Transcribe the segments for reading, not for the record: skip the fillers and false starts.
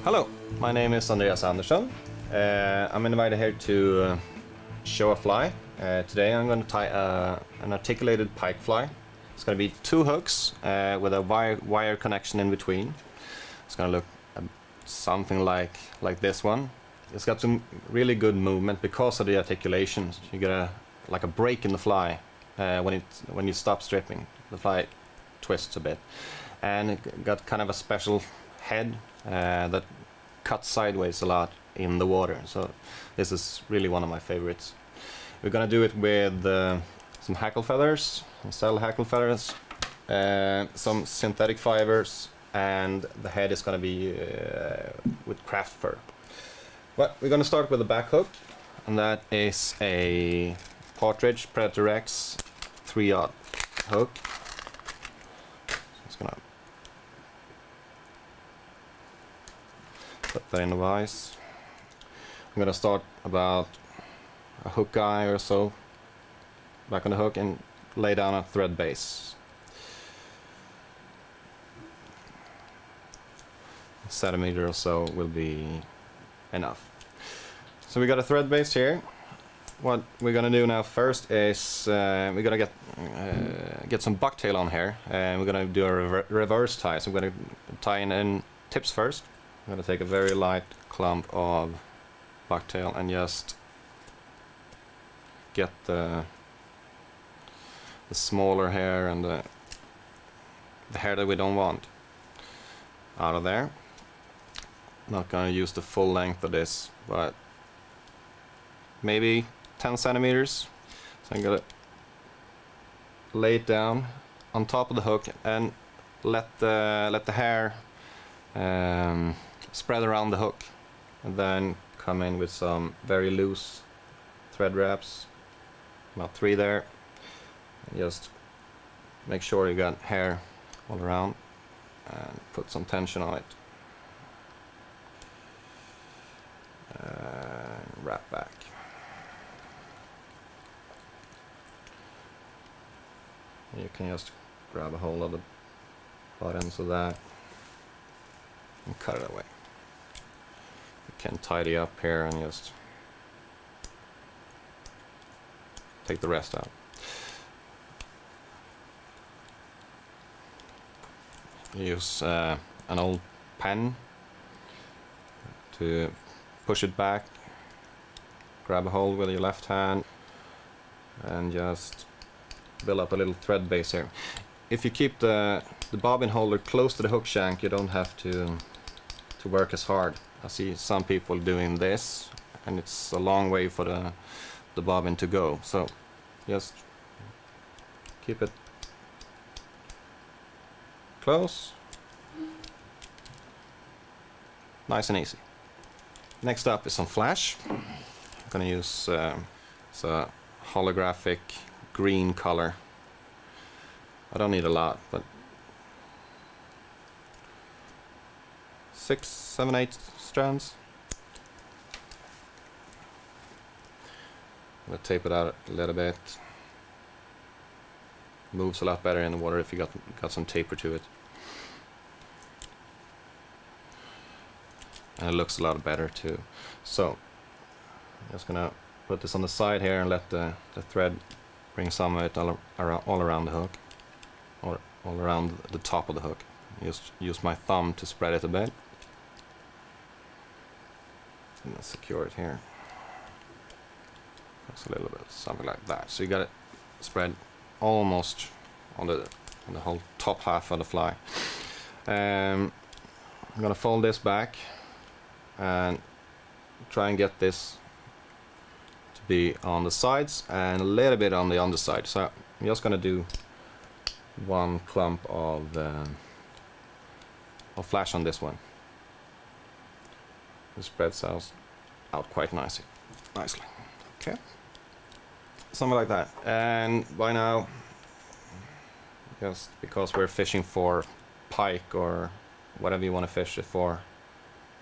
Hello, my name is Andreas Andersson. I'm invited here to show a fly. Today I'm going to tie an articulated pike fly. It's going to be 2 hooks with a wire connection in between. It's going to look something like this one. It's got some really good movement because of the articulations. You get like a break in the fly when you stop stripping. The fly twists a bit, and it got kind of a special head that cuts sideways a lot in the water. So this is really one of my favorites. We're gonna do it with some hackle feathers, some saddle hackle feathers, some synthetic fibers, and the head is gonna be with craft fur. But we're gonna start with the back hook, and that is a Partridge Predator X 3/0 hook. Just gonna put that in the vise. I'm gonna start about a hook eye or so back on the hook and lay down a thread base. A centimeter or so will be enough. So we got a thread base here. What we're gonna do now first is we're gonna get some bucktail on here, and we're gonna do a reverse tie. So we're gonna tie in tips first. I'm gonna take a very light clump of bucktail and just get the smaller hair and the hair that we don't want out of there. Not gonna use the full length of this, but maybe 10 centimeters. So I'm gonna lay it down on top of the hook and let the hair spread around the hook, and then come in with some very loose thread wraps, about 3 there, and just make sure you got hair all around and put some tension on it. Wrap back. You can just grab a hold of the buttons of that and cut it away. You can tidy up here and just take the rest out. Use an old pen to push it back, grab a hold with your left hand, and just build up a little thread base here. If you keep the bobbin holder close to the hook shank, you don't have to work as hard. I see some people doing this, and it's a long way for the bobbin to go. So just keep it close, nice and easy. Next up is some flash. I'm gonna use it's a holographic green color. I don't need a lot, but 6, 7, 8 strands. I'm gonna tape it out a little bit. Moves a lot better in the water if you got some taper to it, and it looks a lot better too. So I'm just gonna put this on the side here and let the thread bring some of it all around the hook, or all around the top of the hook. Just use my thumb to spread it a bit, and secure it here. Just a little bit, something like that. So you got it spread almost on the whole top half of the fly. I'm gonna fold this back and try and get this to be on the sides and a little bit on the underside. So I'm just gonna do one clump of flash on this one. It spreads out quite nicely. Okay, something like that. And by now, just because we're fishing for pike or whatever you want to fish it for,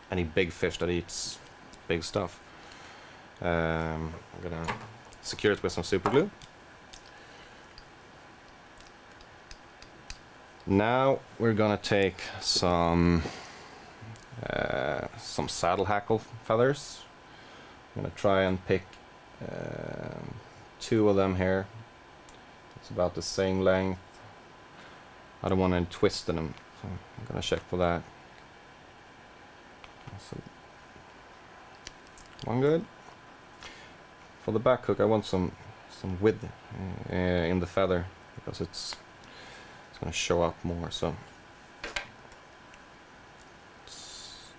any big fish that eats big stuff, I'm gonna secure it with some super glue. Now we're gonna take some some saddle hackle feathers. I'm gonna try and pick 2 of them here. It's about the same length. I don't want any twist in them, so I'm gonna check for that. So, one good. For the back hook, I want some width in the feather because it's gonna show up more. So it's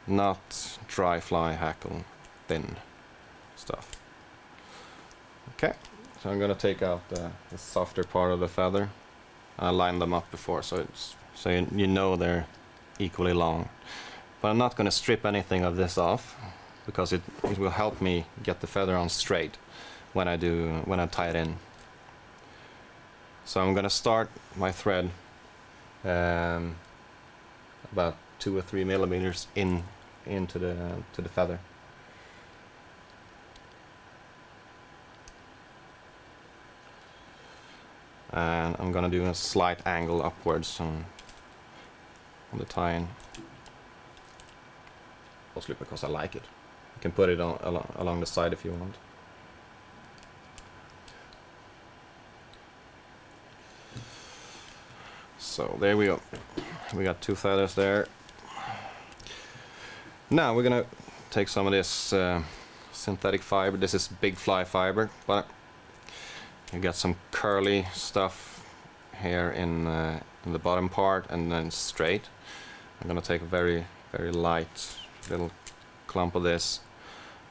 not dry fly hackle, thin stuff. Okay, so I'm gonna take out the softer part of the feather. I lined them up before, so you know they're equally long. But I'm not gonna strip anything of this off because it will help me get the feather on straight when I tie it in. So I'm gonna start my thread about 2 or 3 millimeters into the feather. And I'm gonna do a slight angle upwards on the tie-in, mostly because I like it. You can put it along the side if you want. So there we go. We got 2 feathers there. Now we're gonna take some of this synthetic fiber. This is big fly fiber, but you got some curly stuff here in the bottom part and then straight. I'm gonna take a very light little clump of this.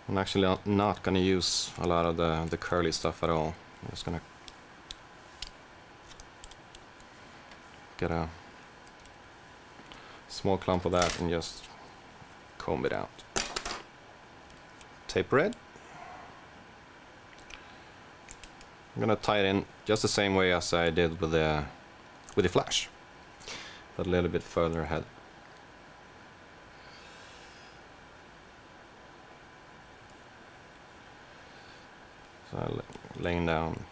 I'm actually not gonna use a lot of the curly stuff at all. I'm just gonna get a small clump of that and just comb it out. Taper it. I'm gonna tie it in just the same way as I did with the flash, but a little bit further ahead. So I'm laying down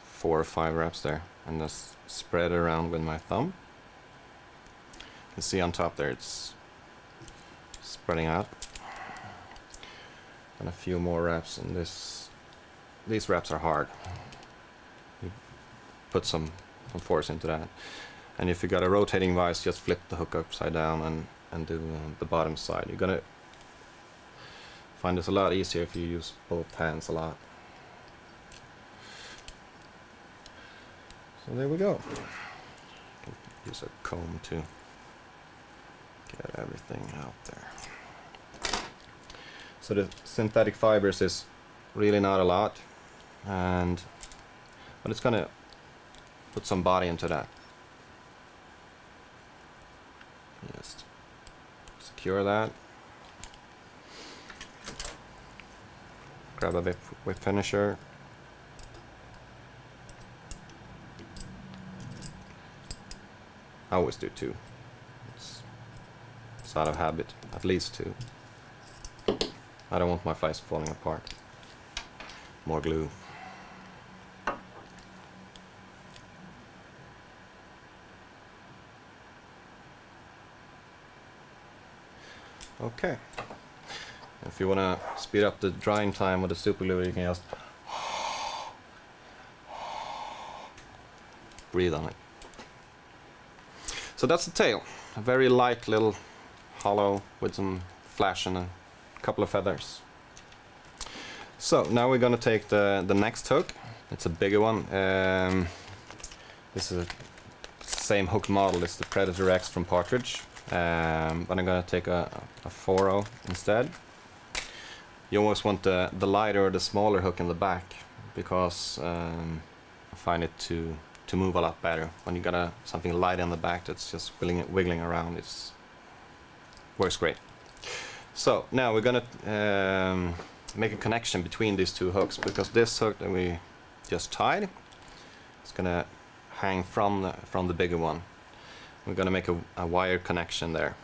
4 or 5 wraps there and just spread it around with my thumb. You can see on top there it's spreading out. And a few more wraps, and these wraps are hard. You put some force into that. And if you got a rotating vise, just flip the hook upside down and do the bottom side. You're gonna find this a lot easier if you use both hands a lot. So there we go. Can use a comb to get everything out there. So the synthetic fibers is really not a lot, but it's gonna put some body into that. Just secure that. Grab a whip finisher. I always do 2. It's out of habit, at least 2. I don't want my flies falling apart. More glue. Okay. If you want to speed up the drying time with the super glue, you can just breathe on it. So that's the tail. A very light little hollow with some flash and a couple of feathers. So now we're gonna take the next hook. It's a bigger one. This is the same hook model as the Predator X from Partridge, but I'm gonna take a 4-0 instead. You always want the lighter or the smaller hook in the back because I find it to move a lot better when you got something light in the back that's just wiggling around. It works great. So now we're gonna make a connection between these 2 hooks, because this hook that we just tied is gonna hang from the bigger one. We're gonna make a wire connection there.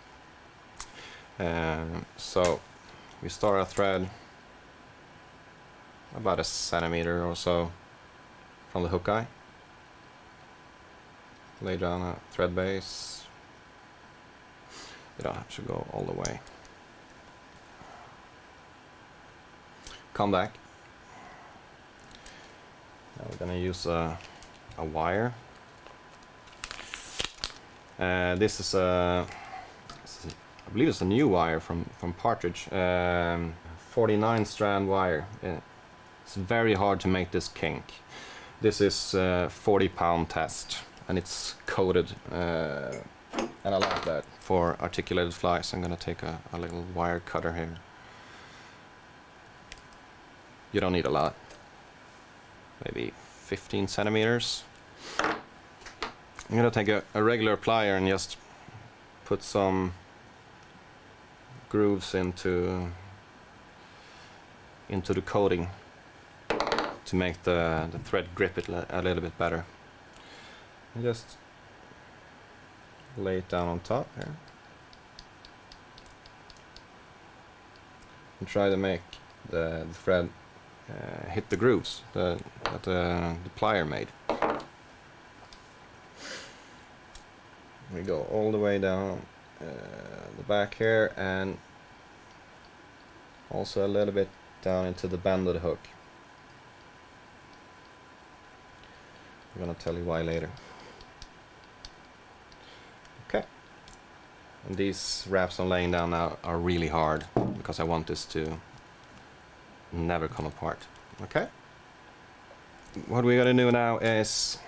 So we start our thread about 1 centimeter or so from the hook eye. Lay down a thread base. You don't have to go all the way. come back. Now we're gonna use a wire. This is I believe it's a new wire from Partridge. 49 strand wire. It's very hard to make this kink. This is 40-pound test, and it's coated, and I like that. For articulated flies, I'm gonna take a little wire cutter here. You don't need a lot, maybe 15 centimeters. I'm gonna take a regular plier and just put some grooves into the coating to make the thread grip it a little bit better. And just lay it down on top here and try to make the thread hit the grooves that the plier made. We go all the way down the back here, and also a little bit down into the bend of the hook. I'm gonna tell you why later. Okay. And these wraps I'm laying down now are really hard because I want this to never come apart. Okay. What we're gonna do now is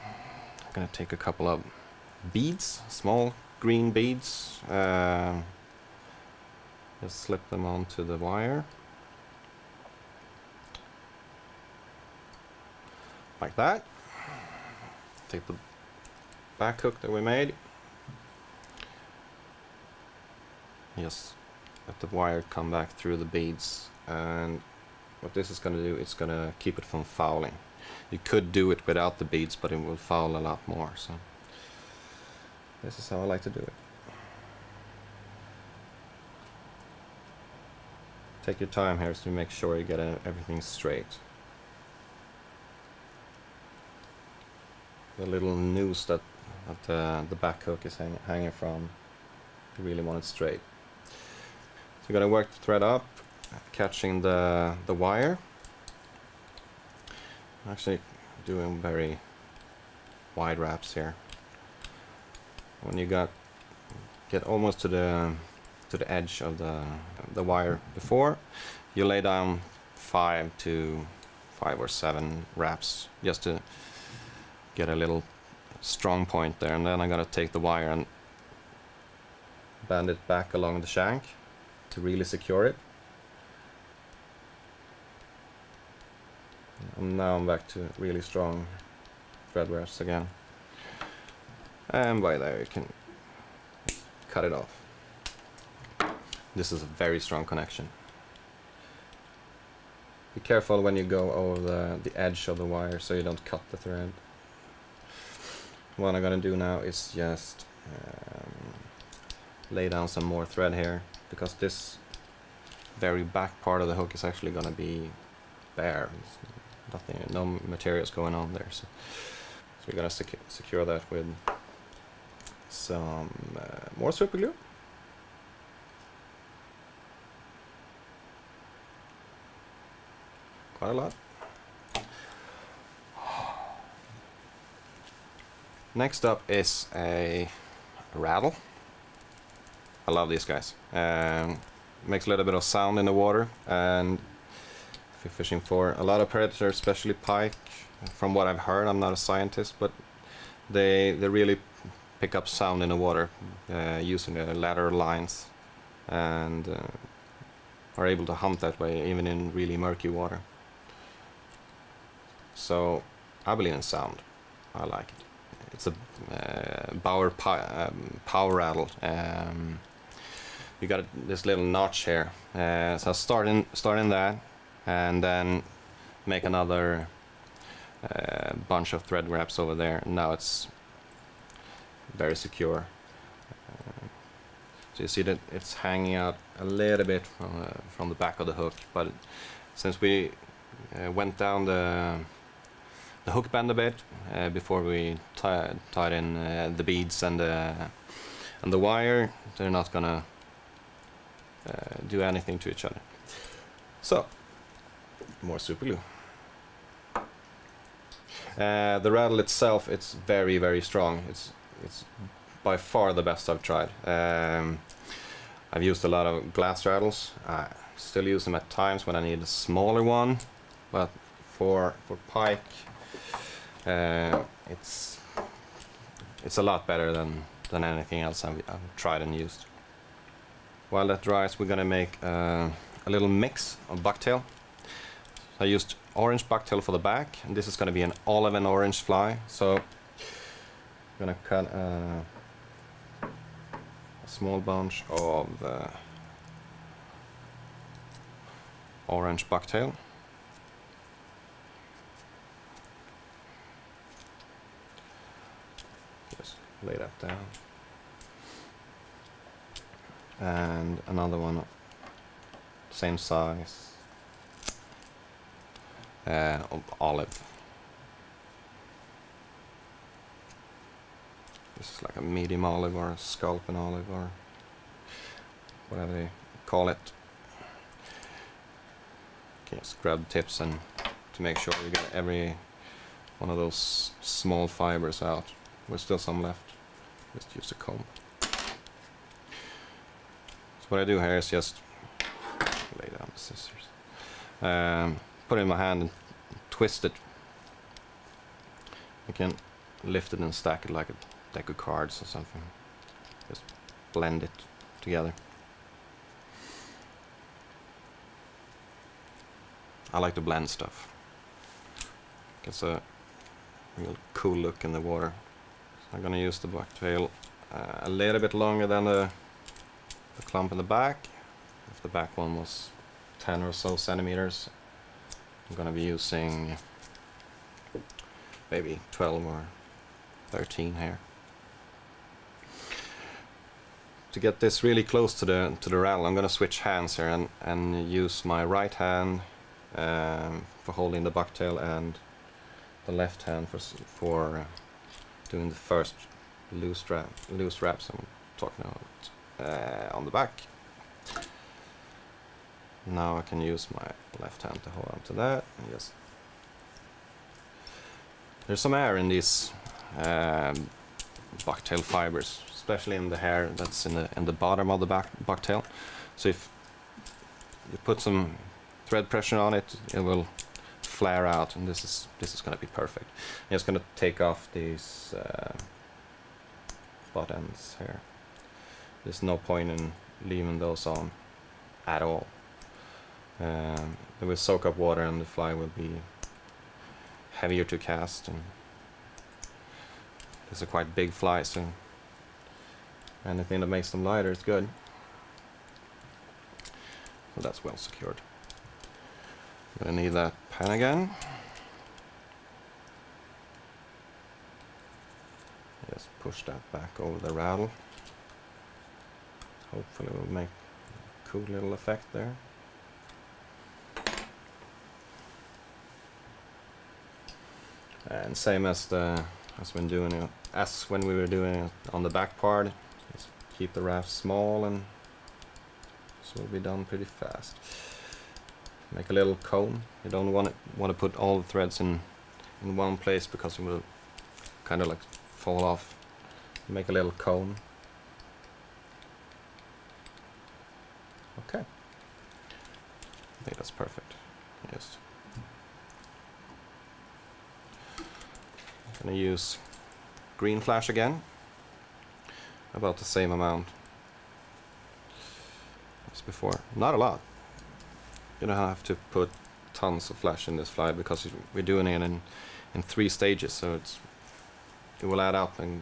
I'm gonna take a couple of beads, small green beads. Just slip them onto the wire like that. Take the back hook that we made. Just let the wire come back through the beads, and what this is going to do, it's going to keep it from fouling. You could do it without the beads, but it will foul a lot more. So this is how I like to do it. Take your time here to make sure you get everything straight. The little noose that the back hook is hanging from, you really want it straight. So you're gonna work the thread up, catching the wire. I'm actually doing very wide wraps here. When you get almost to the edge of the wire before, you lay down 5 or 7 wraps just to get a little strong point there, and then I'm gonna take the wire and bend it back along the shank to really secure it. And now I'm back to really strong thread wraps again, and by there you can cut it off. This is a very strong connection. Be careful when you go over the edge of the wire so you don't cut the thread. What I'm gonna do now is just lay down some more thread here, because this very back part of the hook is actually gonna be bare. Nothing, no materials going on there. So we're gonna secure that with some more super glue. Quite a lot. Next up is a rattle. I love these guys. Makes a little bit of sound in the water, and if you're fishing for a lot of predators, especially pike, from what I've heard, I'm not a scientist, but they really pick up sound in the water using the lateral lines, and are able to hunt that way even in really murky water. So I believe in sound. I like it. It's a power rattle. You got this little notch here, so start in that, and then make another bunch of thread wraps over there. Now it's very secure. So you see that it's hanging out a little bit from the back of the hook, but since we went down the hook bend a bit before we tied in the beads and the wire, they're not gonna do anything to each other. So more super glue. The rattle itself, it's very, very strong. It's by far the best I've tried. I've used a lot of glass rattles. I still use them at times when I need a smaller one, but for pike, it's a lot better than anything else I've tried and used. While that dries, we're gonna make a little mix of bucktail. I used orange bucktail for the back, and this is gonna be an olive and orange fly. So I'm gonna cut a small bunch of orange bucktail. Just lay that down. And another one, same size, of olive. This is like a medium olive or a sculpin olive or whatever they call it. Okay, just grab the tips and to make sure you get every one of those small fibers out. There's still some left. Just use a comb. What I do here is just lay down the scissors, put it in my hand and twist it. You can lift it and stack it like a deck of cards or something. Just blend it together. I like to blend stuff. Gets a real cool look in the water. So I'm gonna use the bucktail a little bit longer than the clump in the back. If the back one was 10 or so centimeters, I'm gonna be using maybe 12 or 13 here. To get this really close to the rattle, I'm gonna switch hands here and use my right hand for holding the bucktail and the left hand for doing the first loose wraps I'm talking about. On the back. Now I can use my left hand to hold on to that. And just there's some air in these bucktail fibers, especially in the hair that's in the bottom of the bucktail. So if you put some thread pressure on it, it will flare out, and this is going to be perfect. I'm just going to take off these butt ends here. There's no point in leaving those on at all. They will soak up water and the fly will be heavier to cast, and these are quite big flies, so anything that makes them lighter is good. So that's well secured. I'm gonna need that pen again. Just push that back over the rattle. Hopefully we'll make a cool little effect there. And same as when we were doing it on the back part, just keep the wraps small and this will be done pretty fast. Make a little cone. You don't want to put all the threads in one place because it will kind of like fall off. Make a little cone. Okay, I think that's perfect. Yes. I'm gonna use green flash again, about the same amount as before. Not a lot. You don't have to put tons of flash in this fly because we're doing it in 3 stages, so it will add up and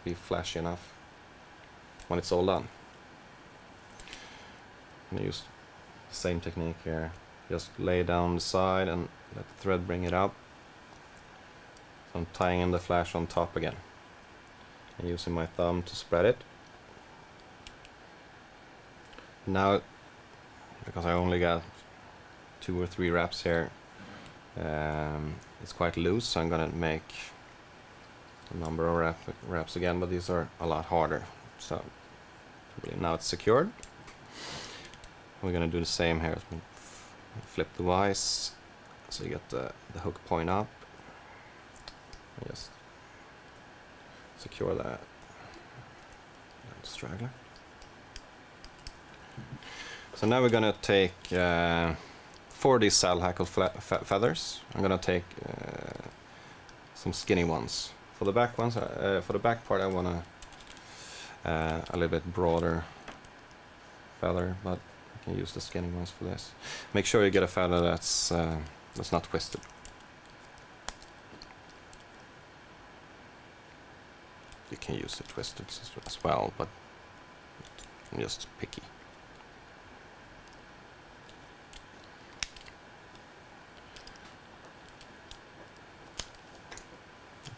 be flashy enough when it's all done. I'm gonna use the same technique here. Just lay down the side and let the thread bring it up. So I'm tying in the flash on top again and using my thumb to spread it. Now, because I only got 2 or 3 wraps here, it's quite loose, so I'm gonna make a number of wraps again, but these are a lot harder. So now it's secured. We're gonna do the same here. Flip the vise so you get the hook point up. And just secure that straggler. So now we're gonna take 4 these saddle hackle feathers. I'm gonna take some skinny ones. For the back ones, for the back part, I want a little bit broader feather, but I can use the skinny ones for this. Make sure you get a feather that's not twisted. You can use the twisted as well, but I'm just picky.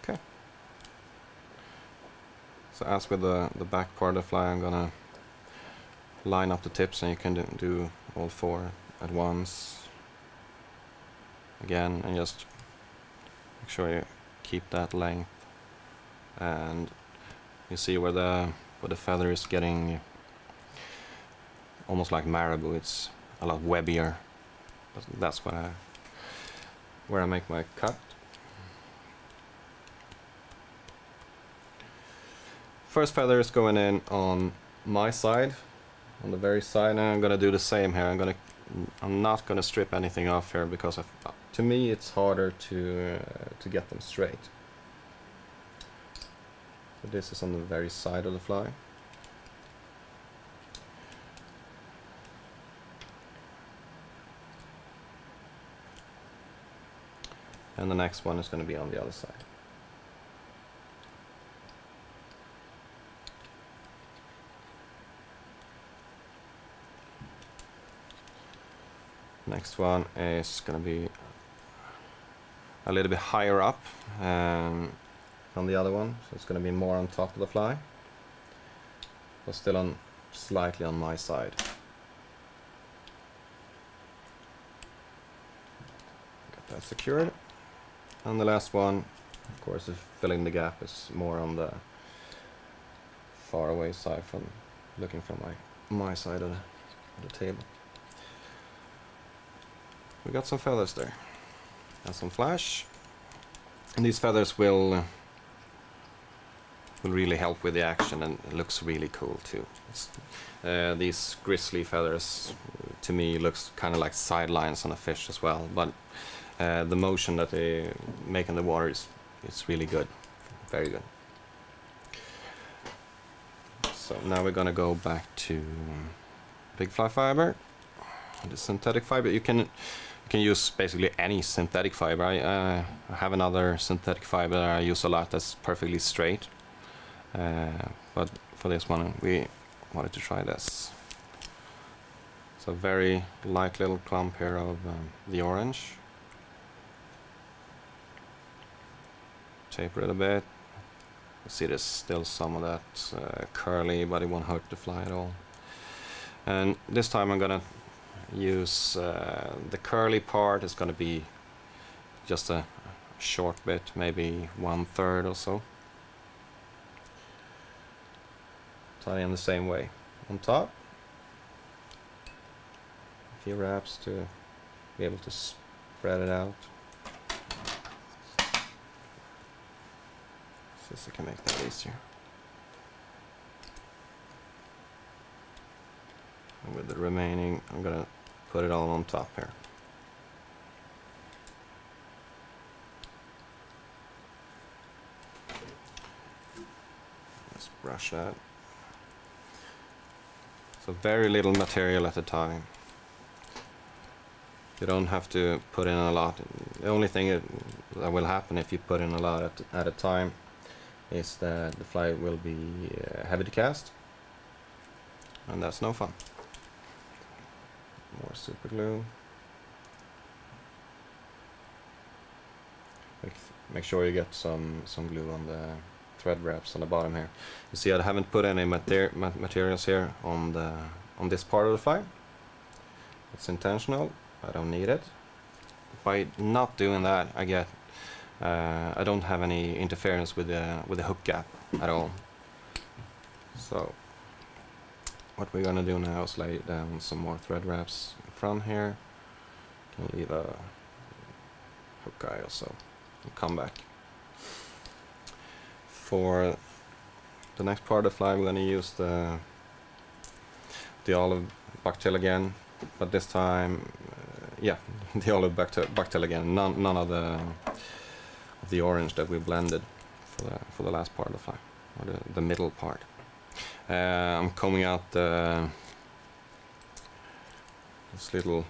Okay. So as with the back part of the fly, I'm gonna line up the tips, and you can do all 4 at once. Again, and just make sure you keep that length, and you see where the feather is getting almost like marabou. It's a lot webbier. That's where I make my cut. First feather is going in on my side, on the very side, and I'm gonna do the same here. I'm not gonna strip anything off here because to me it's harder to get them straight. So this is on the very side of the fly. And the next one is going to be on the other side. Next one is going to be a little bit higher up from the other one, so it's going to be more on top of the fly, but still slightly on my side. Got that secured. And the last one, of course, is filling the gap, is more on the far away side, from looking from my side of the table. We got some feathers there and some flash, and these feathers will really help with the action, and it looks really cool too. These grizzly feathers to me looks kind of like sidelines on a fish as well, but the motion that they make in the water is really good, very good. So now we're gonna go back to big fly fiber, the synthetic fiber. You can use basically any synthetic fiber. I have another synthetic fiber that I use a lot that's perfectly straight, but for this one we wanted to try this. So very light little clump here of the orange. Taper it a bit. You see there's still some of that curly, but it won't hurt the fly at all. And this time I'm gonna use the curly part is gonna be just a short bit, maybe 1/3 or so. Tie in the same way on top. A few wraps to be able to spread it out. This I can make that easier. And with the remaining, I'm gonna put it all on top here. Just brush that. So very little material at a time. You don't have to put in a lot. The only thing that will happen if you put in a lot at a time is that the fly will be heavy to cast, and that's no fun. More super glue. Make sure you get some glue on the thread wraps on the bottom here. You see I haven't put any materials here on this part of the fly. It's intentional. I don't need it. By not doing that, I don't have any interference with the hook gap at all. So what we're gonna do now is lay down some more thread wraps in front here. Can leave a hook guy also. And come back. For the next part of the fly, we're going to use the olive bucktail again, but this time, yeah, the olive bucktail again. None of the orange that we blended for the last part of the fly, or the middle part. I'm combing out this little.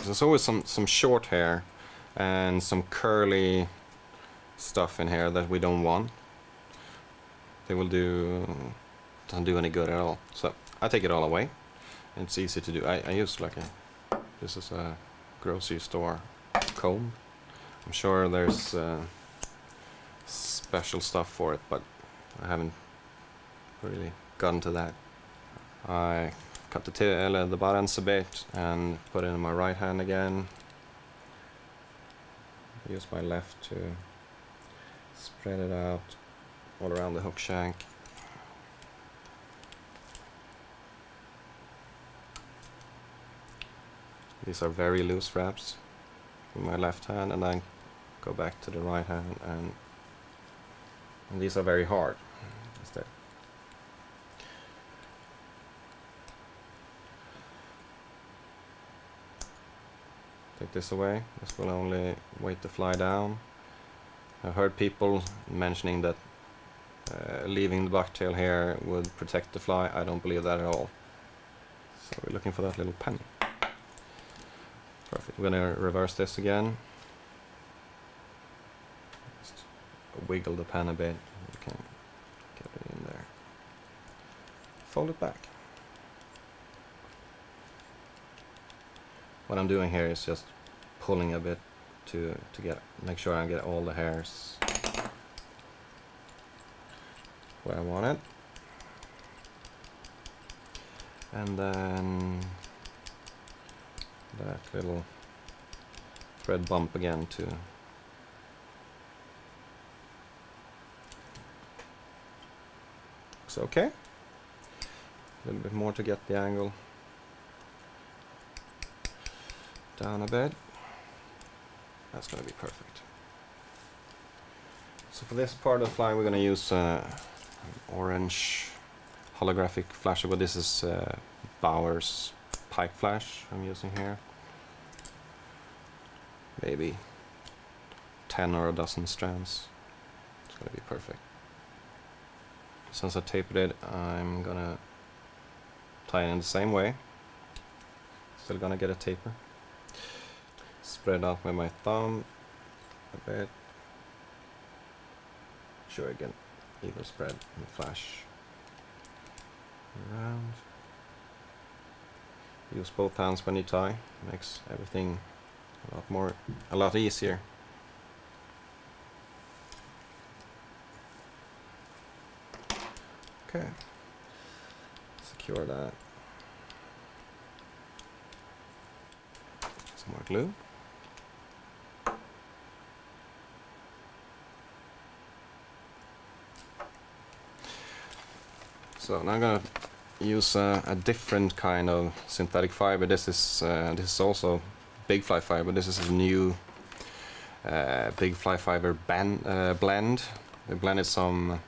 There's always some short hair and some curly stuff in here that we don't want. They will doesn't do any good at all. So I take it all away. It's easy to do. I use this is a grocery store comb. I'm sure there's special stuff for it, but I haven't really gotten to that. I cut the butt ends a bit and put it in my right hand again. Use my left to spread it out all around the hook shank. These are very loose wraps with my left hand, and then go back to the right hand, and these are very hard instead. Take this away. This will only weight the fly down. I've heard people mentioning that leaving the bucktail here would protect the fly. I don't believe that at all. So we're looking for that little penny. Perfect. We're going to reverse this again. Just wiggle the pen a bit. You can get it in there. Fold it back. What I'm doing here is just pulling a bit to make sure I get all the hairs where I want it. And then that little thread bump again to looks okay. A little bit more to get the angle down a bit. That's going to be perfect. So for this part of the fly, we're going to use an orange holographic flasher, but this is Bauer's pike flash I'm using here. Maybe 10 or a dozen strands. It's going to be perfect. Since I tapered it, I'm going to tie it in the same way. Still going to get a taper. Spread out with my thumb a bit. Sure I get even spread and flash around. Use both hands when you tie. Makes everything a lot easier. Okay. Secure that. Some more glue. So now I'm gonna use a different kind of synthetic fiber. This is also big fly fiber. This is a new big fly fiber blend. They blended some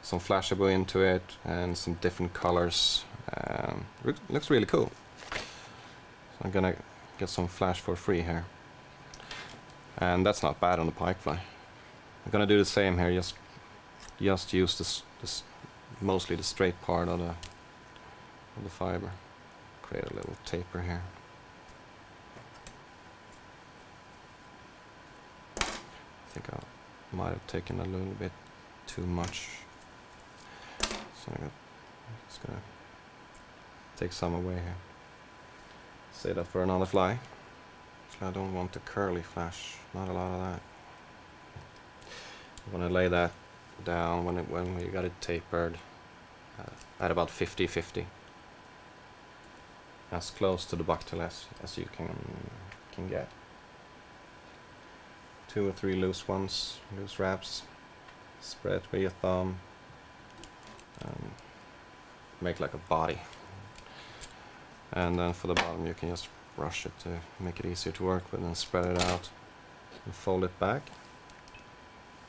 Flashable into it and some different colors. Looks really cool. So I'm gonna get some flash for free here, and that's not bad on the pike fly. I'm gonna do the same here. Just use this mostly the straight part of the fiber. Create a little taper here. I think I might have taken a little bit too much, so I'm just gonna take some away here. Save that for another fly. So I don't want the curly flash, not a lot of that. You want to lay that down when you got it tapered at about 50-50, as close to the bucktail as you can get. 2 or 3 loose wraps. Spread with your thumb and make like a body. And then for the bottom you can just brush it to make it easier to work with and spread it out. and fold it back.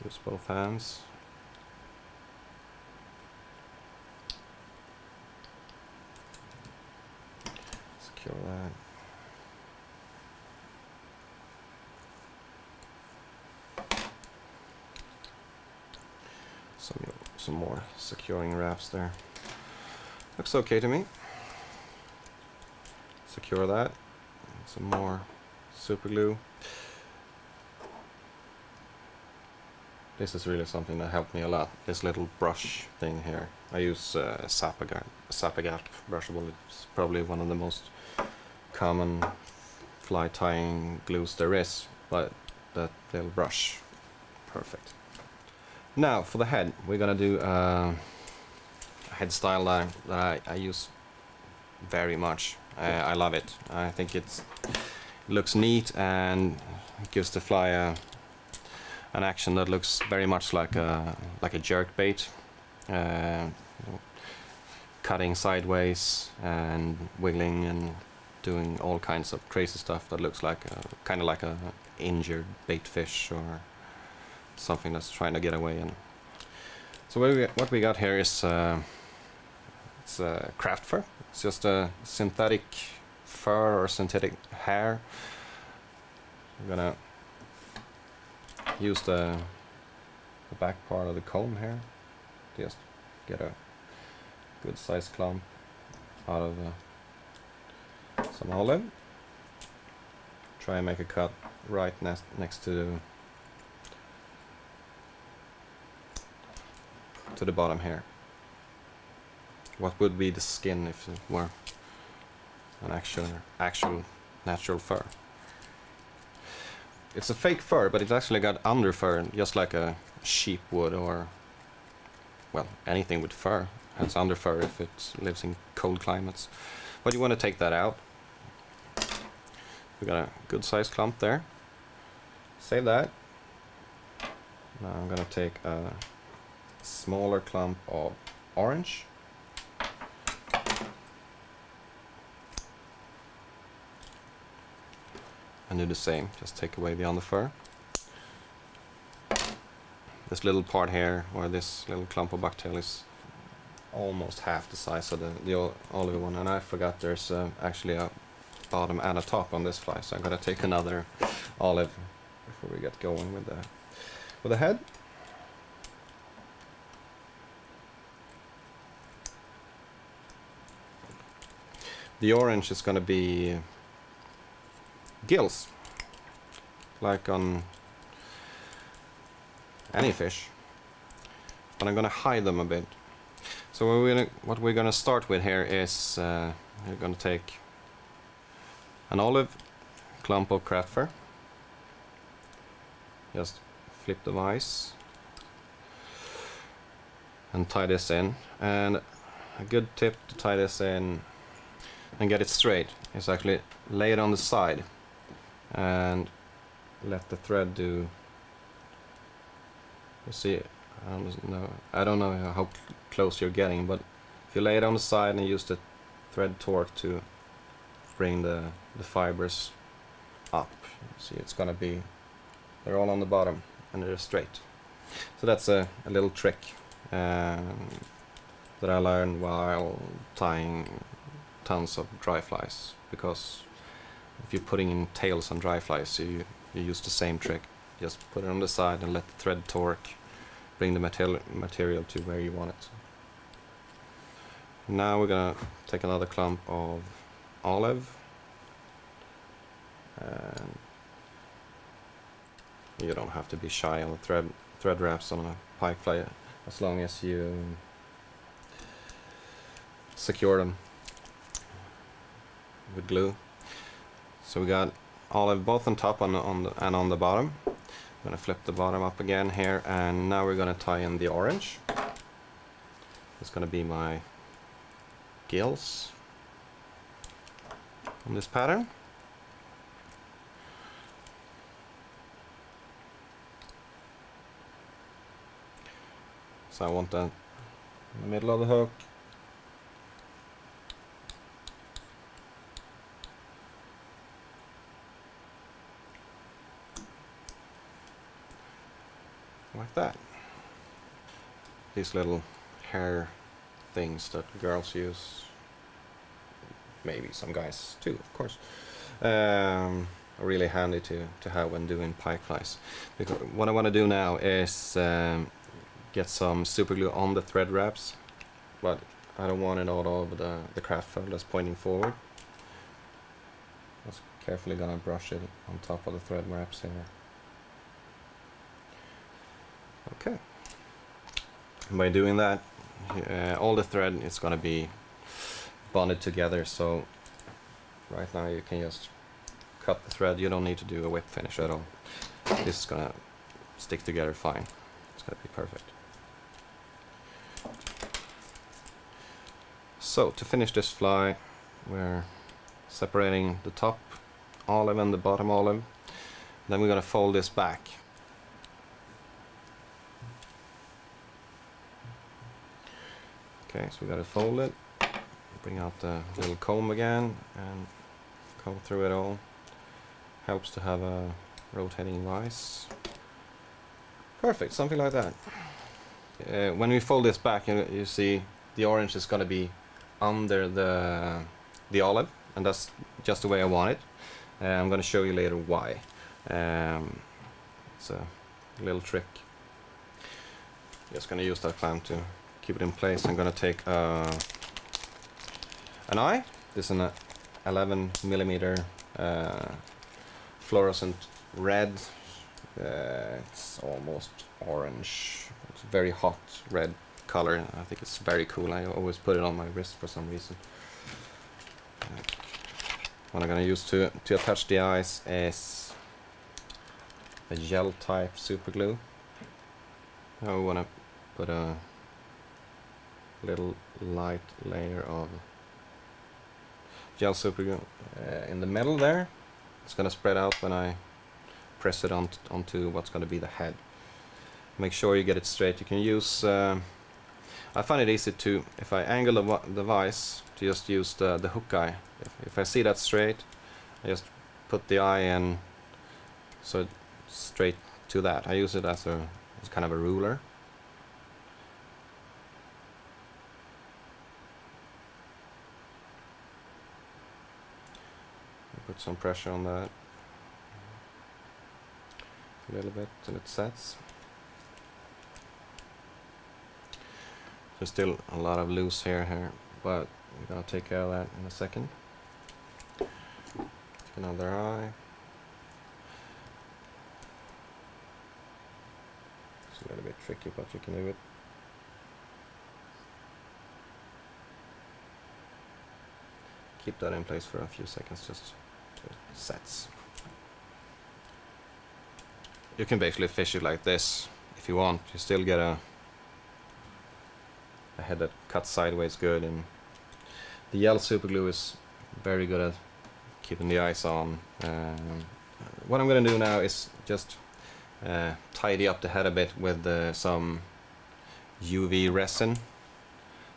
Use both hands. Secure that. Some more securing wraps there. Looks okay to me. Secure that. Some more super glue. This is really something that helped me a lot. This little brush thing here. I use Sapagap brushable. It's probably one of the most common fly tying glues there is. But that little brush, perfect. Now for the head, we're gonna do a head style that I use very much. I love it. I think it looks neat and gives the fly an action that looks very much like a jerk bait, cutting sideways and wiggling and doing all kinds of crazy stuff that looks like kind of like a injured bait fish or something that's trying to get away. And so what we got here is it's craft fur. It's just a synthetic fur or synthetic hair. We're gonna use the back part of the comb here, just get a good sized clump out of some olive. Try and make a cut right next to the bottom here. What would be the skin if it were an actual natural fur? It's a fake fur, but it's actually got under fur, just like a sheep would, or well, anything with fur has under fur if it lives in cold climates. But you want to take that out. We got a good sized clump there. Save that. Now I'm gonna take a smaller clump of orange. And do the same, just take away the under fur. This little part here, where this little clump of bucktail is almost half the size of the olive one, and I forgot there's actually a bottom and a top on this fly, so I'm gonna take another olive before we get going with the head. The orange is gonna be gills, like on any fish, but I'm gonna hide them a bit. So what we're gonna start with here is we're gonna take an olive clump of craft fur, just flip the vise and tie this in. And a good tip to tie this in and get it straight is actually lay it on the side and let the thread do. You see, I don't know how close you're getting, but if you lay it on the side and use the thread torque to bring the fibers up, you see it's gonna be, they're all on the bottom and they're straight. So that's a little trick that I learned while tying tons of dry flies, because if you're putting in tails on dry flies, you use the same trick. Just put it on the side and let the thread torque bring the material to where you want it. Now we're gonna take another clump of olive, and you don't have to be shy on the thread wraps on a pike fly, as long as you secure them with glue. So we got olive both on top and on the bottom. I'm gonna flip the bottom up again here, and now we're gonna tie in the orange. It's gonna be my gills on this pattern. So I want that in the middle of the hook. that. These little hair things that girls use, maybe some guys too, of course, are really handy to have when doing pike flies. Because what I want to do now is get some super glue on the thread wraps, but I don't want it all over the craft fold that's pointing forward. Just carefully gonna brush it on top of the thread wraps here. Okay. And by doing that, all the thread is gonna be bonded together, so right now you can just cut the thread. You don't need to do a whip finish at all. This is gonna stick together fine. It's gonna be perfect. So to finish this fly, we're separating the top olive and the bottom olive. Then we're gonna fold this back. Okay, so we gotta fold it, bring out the little comb again and comb through it all. Helps to have a rotating vise. Perfect, something like that. When we fold this back, you see the orange is gonna be under the olive, and that's just the way I want it. I'm gonna show you later why. It's a little trick. Just gonna use that clamp to keep it in place. I'm gonna take an eye. This is an 11mm fluorescent red. It's almost orange. It's a very hot red color. I think it's very cool. I always put it on my wrist for some reason. What I'm gonna use to attach the eyes is a gel type super glue. I wanna put a little light layer of gel super glue in the middle there. It's gonna spread out when I press it onto what's gonna be the head. Make sure you get it straight. You can use I find it easy to, if I angle the vise, to just use the hook eye. If I see that straight, I just put the eye in so it's straight to that. I use it as kind of a ruler. Put some pressure on that a little bit till it sets. There's still a lot of loose hair here, but we're gonna take care of that in a second. Take another eye. It's a little bit tricky, but you can do it. Keep that in place for a few seconds just till it sets. You can basically fish it like this if you want. You still get a head that cuts sideways good, and the yellow super glue is very good at keeping the eyes on. What I'm going to do now is just tidy up the head a bit with some UV resin.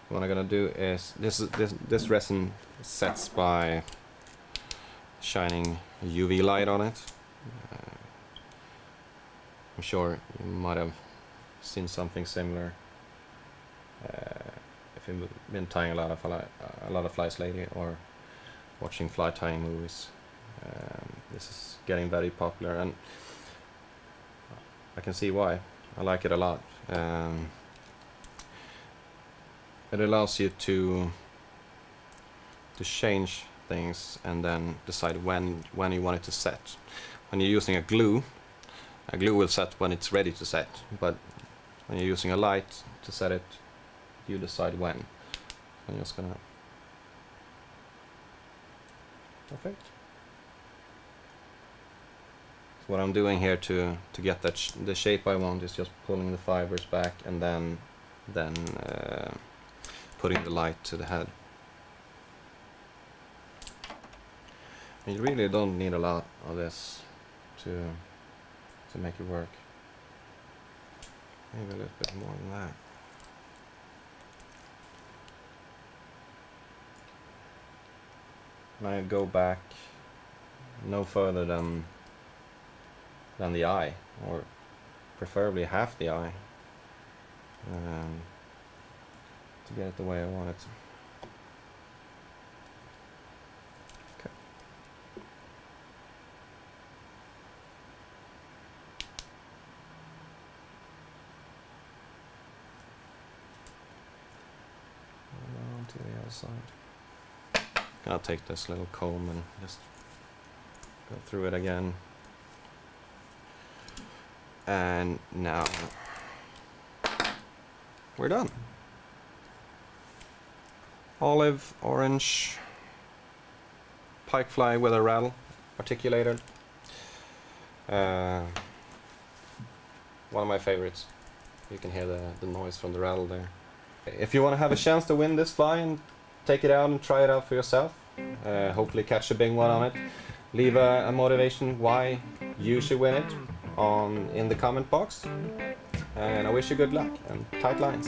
What I'm going to do is this resin sets by shining UV light on it. I'm sure you might have seen something similar if you've been tying a lot of flies lately or watching fly tying movies. This is getting very popular, and I can see why. I like it a lot. It allows you to change things and then decide when you want it to set. When you're using a glue will set when it's ready to set, but when you're using a light to set it, you decide when. I'm just gonna... Perfect. So what I'm doing here to get that the shape I want is just pulling the fibers back and then putting the light to the head. And you really don't need a lot of this to make it work. Maybe a little bit more than that. And I go back no further than the eye, or preferably half the eye, to get it the way I want it. Okay. On to the other side. I'll take this little comb and just go through it again. And now we're done. Olive, orange, pike fly with a rattle, articulated. One of my favorites. You can hear the noise from the rattle there. If you want to have a chance to win this fly and take it out and try it out for yourself, hopefully catch a big one on it, leave a motivation why you should win it in the comment box, and I wish you good luck and tight lines.